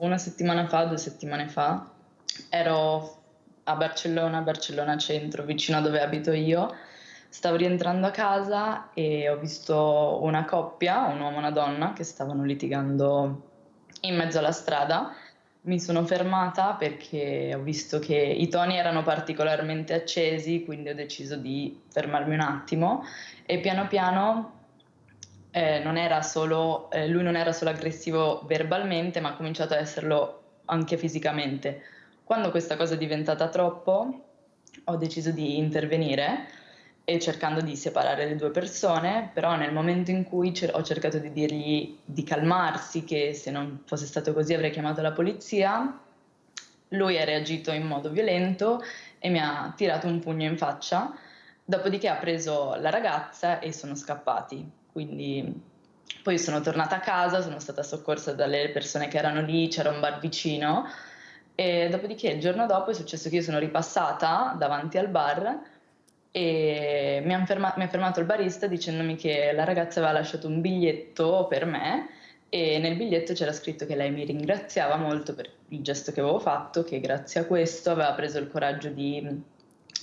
una settimana fa, 2 settimane fa, ero a Barcellona centro, vicino a dove abito io. Stavo rientrando a casa e ho visto una coppia, un uomo e una donna, che stavano litigando in mezzo alla strada. Mi sono fermata perché ho visto che i toni erano particolarmente accesi, quindi ho deciso di fermarmi un attimo e piano piano non era solo lui non era solo aggressivo verbalmente, ma ha cominciato a esserlo anche fisicamente. Quando questa cosa è diventata troppo, ho deciso di intervenire e cercando di separare le 2 persone, però nel momento in cui ho cercato di dirgli di calmarsi, che se non fosse stato così avrei chiamato la polizia, lui ha reagito in modo violento e mi ha tirato un pugno in faccia, dopodiché ha preso la ragazza e sono scappati. Quindi poi sono tornata a casa, sono stata soccorsa dalle persone che erano lì, c'era un bar vicino e dopodiché il giorno dopo è successo che io sono ripassata davanti al bar e mi ha fermato il barista dicendomi che la ragazza aveva lasciato un biglietto per me e nel biglietto c'era scritto che lei mi ringraziava molto per il gesto che avevo fatto, che grazie a questo aveva preso il coraggio di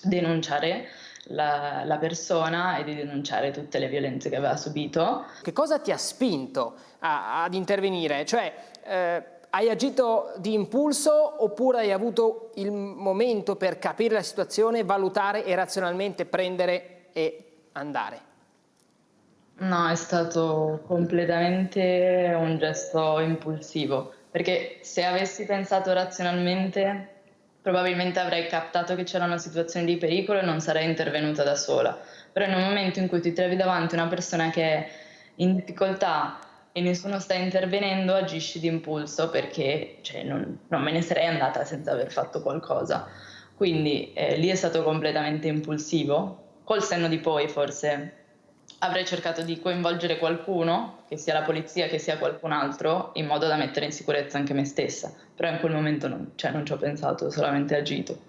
denunciare la persona e di denunciare tutte le violenze che aveva subito. Che cosa ti ha spinto ad intervenire? Cioè, hai agito di impulso oppure hai avuto il momento per capire la situazione, valutare e razionalmente prendere e andare? No, è stato completamente un gesto impulsivo, perché se avessi pensato razionalmente, probabilmente avrei captato che c'era una situazione di pericolo e non sarei intervenuta da sola. Però in un momento in cui ti trovi davanti una persona che è in difficoltà e nessuno sta intervenendo, agisci d'impulso perché cioè, non me ne sarei andata senza aver fatto qualcosa. Quindi lì è stato completamente impulsivo. Col senno di poi forse avrei cercato di coinvolgere qualcuno, che sia la polizia, che sia qualcun altro, in modo da mettere in sicurezza anche me stessa. Però in quel momento non ci ho pensato, ho solamente agito.